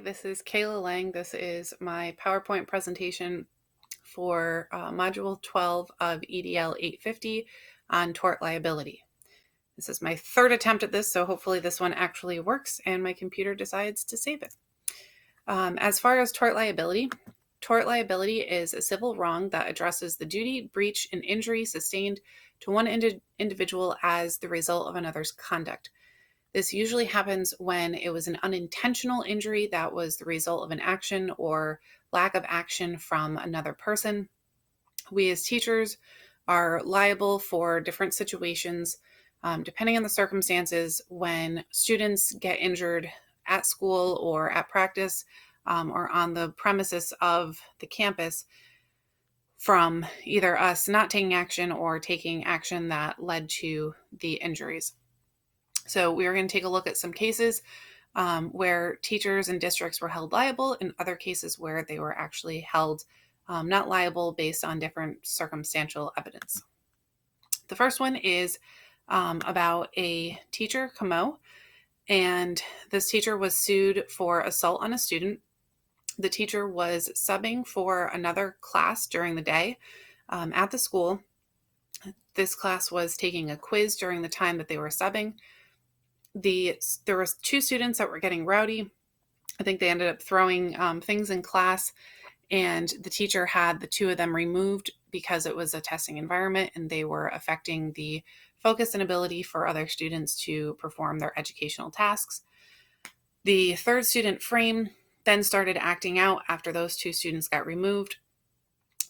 This is Kayla Lang. This is my PowerPoint presentation for Module 12 of EDL 850 on tort liability. This is my third attempt at this, so hopefully this one actually works and my computer decides to save it. As far as tort liability is a civil wrong that addresses the duty, breach, and injury sustained to one individual as the result of another's conduct. This usually happens when it was an unintentional injury that was the result of an action or lack of action from another person. We as teachers are liable for different situations, depending on the circumstances, when students get injured at school or at practice or on the premises of the campus from either us not taking action or taking action that led to the injuries. So we are going to take a look at some cases where teachers and districts were held liable, and other cases where they were actually held not liable based on different circumstantial evidence. The first one is about a teacher, Camo, and this teacher was sued for assault on a student. The teacher was subbing for another class during the day at the school. This class was taking a quiz during the time that they were subbing. There was two students that were getting rowdy. I think they ended up throwing things in class, and the teacher had the two of them removed because it was a testing environment and they were affecting the focus and ability for other students to perform their educational tasks. The third student, Frame, then started acting out after those two students got removed.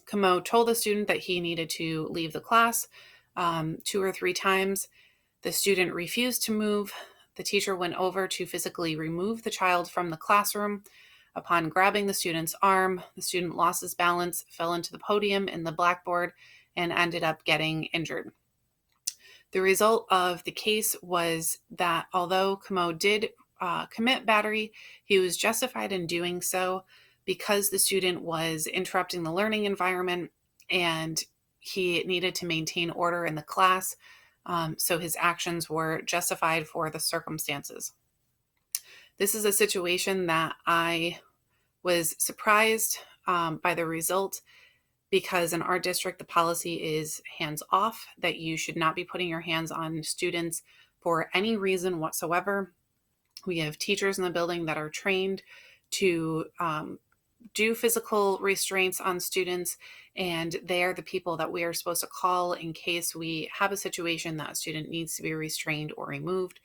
Camo told the student that he needed to leave the class 2 or 3 times. The student refused to move. The teacher went over to physically remove the child from the classroom. Upon grabbing the student's arm, the student lost his balance, fell into the podium in the blackboard, and ended up getting injured. The result of the case was that although Camo did commit battery, he was justified in doing so because the student was interrupting the learning environment and he needed to maintain order in the class. So his actions were justified for the circumstances. This is a situation that I was surprised by the result because in our district, the policy is hands off, that you should not be putting your hands on students for any reason whatsoever. We have teachers in the building that are trained to do physical restraints on students, and they are the people that we are supposed to call in case we have a situation that a student needs to be restrained or removed,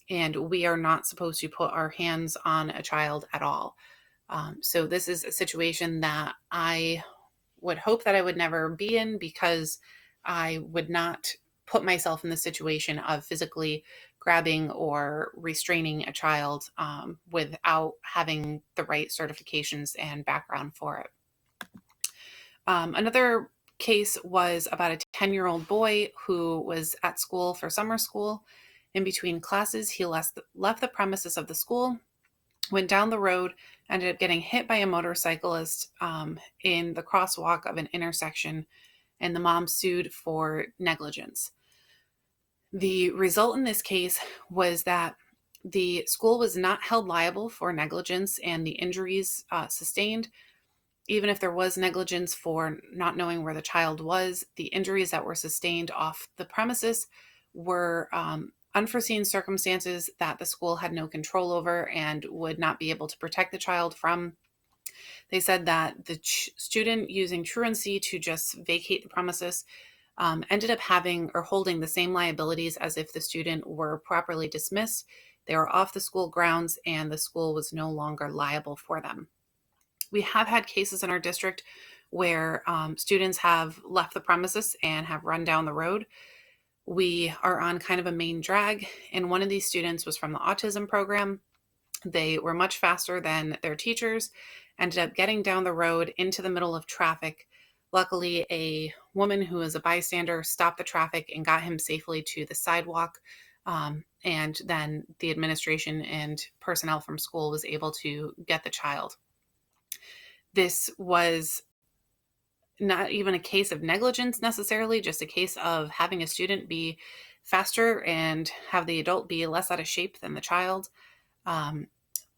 and we are not supposed to put our hands on a child at all. So this is a situation that I would hope that I would never be in, because I would not put myself in the situation of physically grabbing or restraining a child without having the right certifications and background for it. Another case was about a 10-year-old boy who was at school for summer school. In between classes, he left the premises of the school, went down the road, ended up getting hit by a motorcyclist in the crosswalk of an intersection, and the mom sued for negligence. The result in this case was that the school was not held liable for negligence and the injuries sustained. Even if there was negligence for not knowing where the child was, the injuries that were sustained off the premises were unforeseen circumstances that the school had no control over and would not be able to protect the child from. They said that the student using truancy to just vacate the premises ended up having or holding the same liabilities as if the student were properly dismissed. They were off the school grounds and the school was no longer liable for them. We have had cases in our district where students have left the premises and have run down the road. We are on kind of a main drag, and one of these students was from the autism program. They were much faster than their teachers, ended up getting down the road into the middle of traffic. Luckily, a woman who was a bystander stopped the traffic and got him safely to the sidewalk. And then the administration and personnel from school was able to get the child. This was not even a case of negligence necessarily, just a case of having a student be faster and have the adult be less out of shape than the child.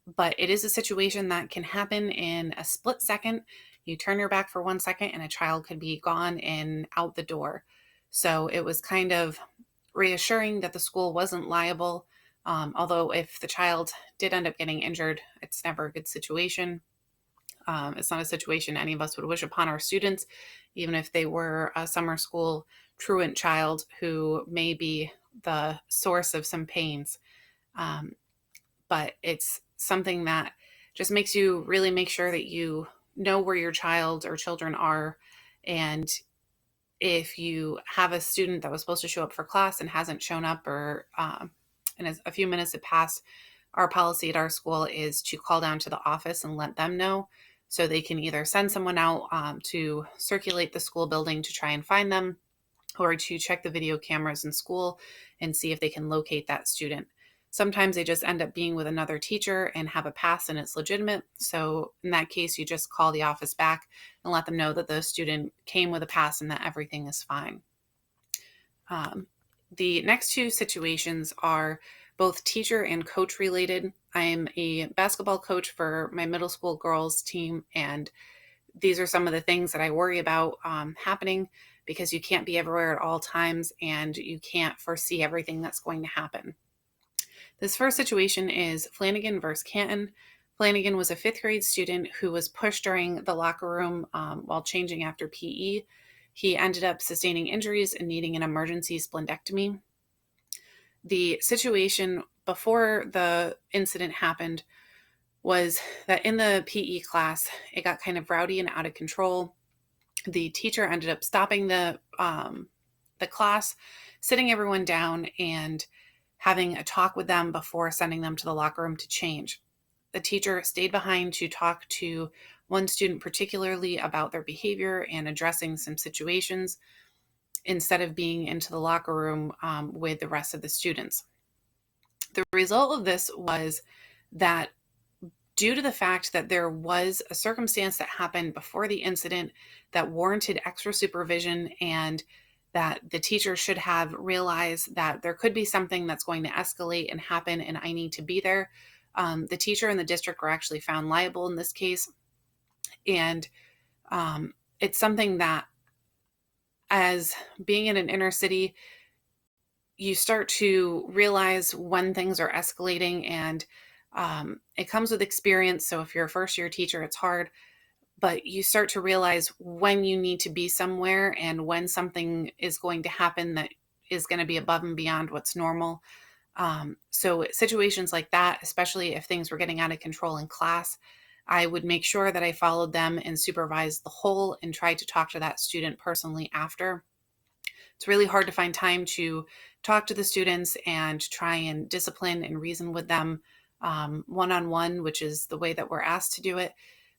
but it is a situation that can happen in a split second. You turn your back for 1 second and a child could be gone and out the door. So it was kind of reassuring that the school wasn't liable. Although if the child did end up getting injured, it's never a good situation. It's not a situation any of us would wish upon our students, even if they were a summer school truant child who may be the source of some pains. But it's something that just makes you really make sure that you know where your child or children are. And if you have a student that was supposed to show up for class and hasn't shown up, or and a few minutes have passed, our policy at our school is to call down to the office and let them know, so they can either send someone out to circulate the school building to try and find them, or to check the video cameras in school and see if they can locate that student. Sometimes they just end up being with another teacher and have a pass and it's legitimate. So in that case, you just call the office back and let them know that the student came with a pass and that everything is fine. The next two situations are both teacher and coach related. I'm a basketball coach for my middle school girls team, and these are some of the things that I worry about happening, because you can't be everywhere at all times and you can't foresee everything that's going to happen. This first situation is Flanagan versus Canton. Flanagan was a fifth grade student who was pushed during the locker room while changing after PE. He ended up sustaining injuries and needing an emergency splendectomy. The situation before the incident happened was that in the PE class, it got kind of rowdy and out of control. The teacher ended up stopping the class, sitting everyone down, and having a talk with them before sending them to the locker room to change. The teacher stayed behind to talk to one student particularly about their behavior and addressing some situations, instead of being into the locker room with the rest of the students. The result of this was that, due to the fact that there was a circumstance that happened before the incident that warranted extra supervision, and that the teacher should have realized that there could be something that's going to escalate and happen and I need to be there, the teacher and the district were actually found liable in this case. And it's something that, as being in an inner city, you start to realize when things are escalating, and it comes with experience. So if you're a first year teacher, it's hard, but you start to realize when you need to be somewhere and when something is going to happen that is going to be above and beyond what's normal. So situations like that, especially if things were getting out of control in class, I would make sure that I followed them and supervised the whole and tried to talk to that student personally after. It's really hard to find time to talk to the students and try and discipline and reason with them one-on-one, which is the way that we're asked to do it.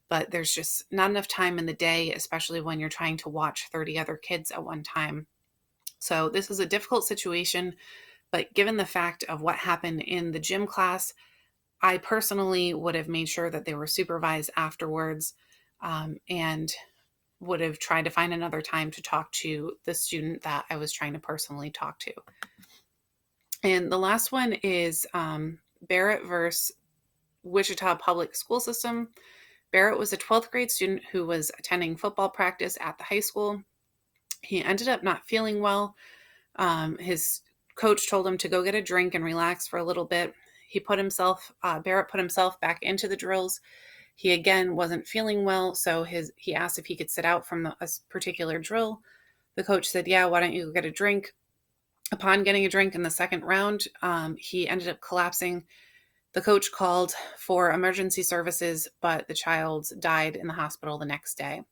But there's just not enough time in the day, especially when you're trying to watch 30 other kids at one time. So this is a difficult situation, but given the fact of what happened in the gym class, I personally would have made sure that they were supervised afterwards, and would have tried to find another time to talk to the student that I was trying to personally talk to. And the last one is Barrett versus Wichita Public School System. Barrett was a 12th grade student who was attending football practice at the high school. He ended up not feeling well. His coach told him to go get a drink and relax for a little bit. Barrett put himself back into the drills. He again wasn't feeling well, so he asked if he could sit out from a particular drill. The coach said, yeah, why don't you go get a drink? Upon getting a drink in the second round, he ended up collapsing. The coach called for emergency services, but the child died in the hospital the next day.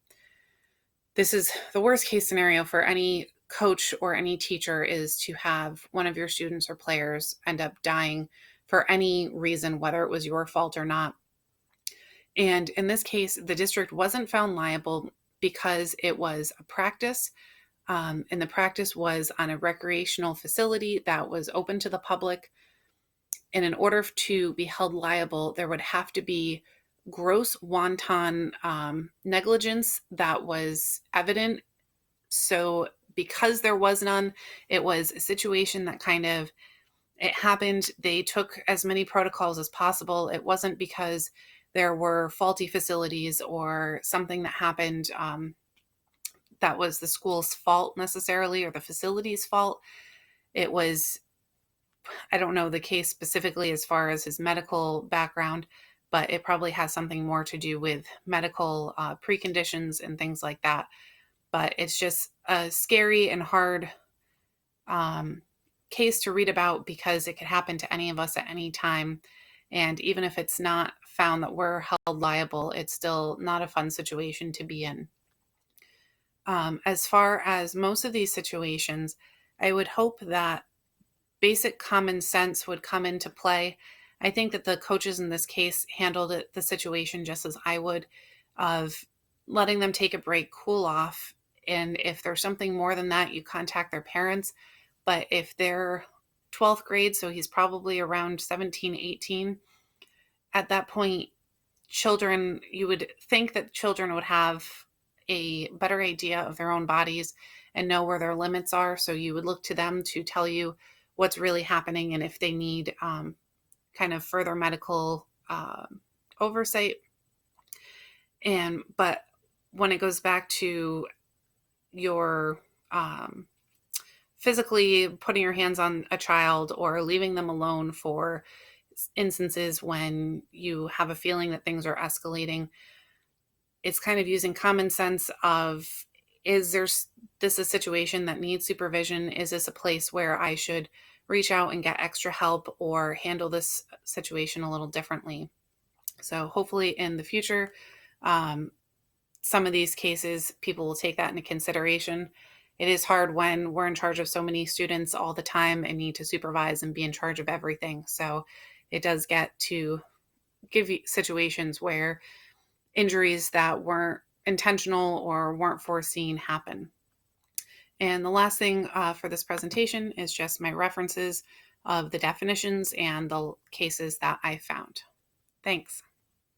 This is the worst case scenario for any coach or any teacher, is to have one of your students or players end up dying for any reason, whether it was your fault or not. And in this case, the district wasn't found liable because it was a practice, and the practice was on a recreational facility that was open to the public. And in order to be held liable, there would have to be gross wanton negligence that was evident. So because there was none, it was a situation that kind of it happened. They took as many protocols as possible. It wasn't because there were faulty facilities or something that happened that was the school's fault necessarily, or the facility's fault. It was, I don't know the case specifically as far as his medical background, but it probably has something more to do with medical preconditions and things like that. But it's just a scary and hard case to read about because it could happen to any of us at any time. And even if it's not found that we're held liable, it's still not a fun situation to be in. As far as most of these situations, I would hope that basic common sense would come into play. I think that the coaches in this case handled the situation just as I would, of letting them take a break, cool off. And if there's something more than that, you contact their parents. But if they're 12th grade, so he's probably around 17, 18, at that point, children, you would think that children would have a better idea of their own bodies and know where their limits are. So you would look to them to tell you what's really happening and if they need kind of further medical oversight. But when it goes back to your physically putting your hands on a child or leaving them alone for instances when you have a feeling that things are escalating, it's kind of using common sense of, is this a situation that needs supervision? Is this a place where I should reach out and get extra help or handle this situation a little differently? So hopefully in the future, some of these cases, people will take that into consideration. It is hard when we're in charge of so many students all the time and need to supervise and be in charge of everything. So it does get to give you situations where injuries that weren't intentional or weren't foreseen happen. And the last thing for this presentation is just my references of the definitions and the cases that I found. Thanks.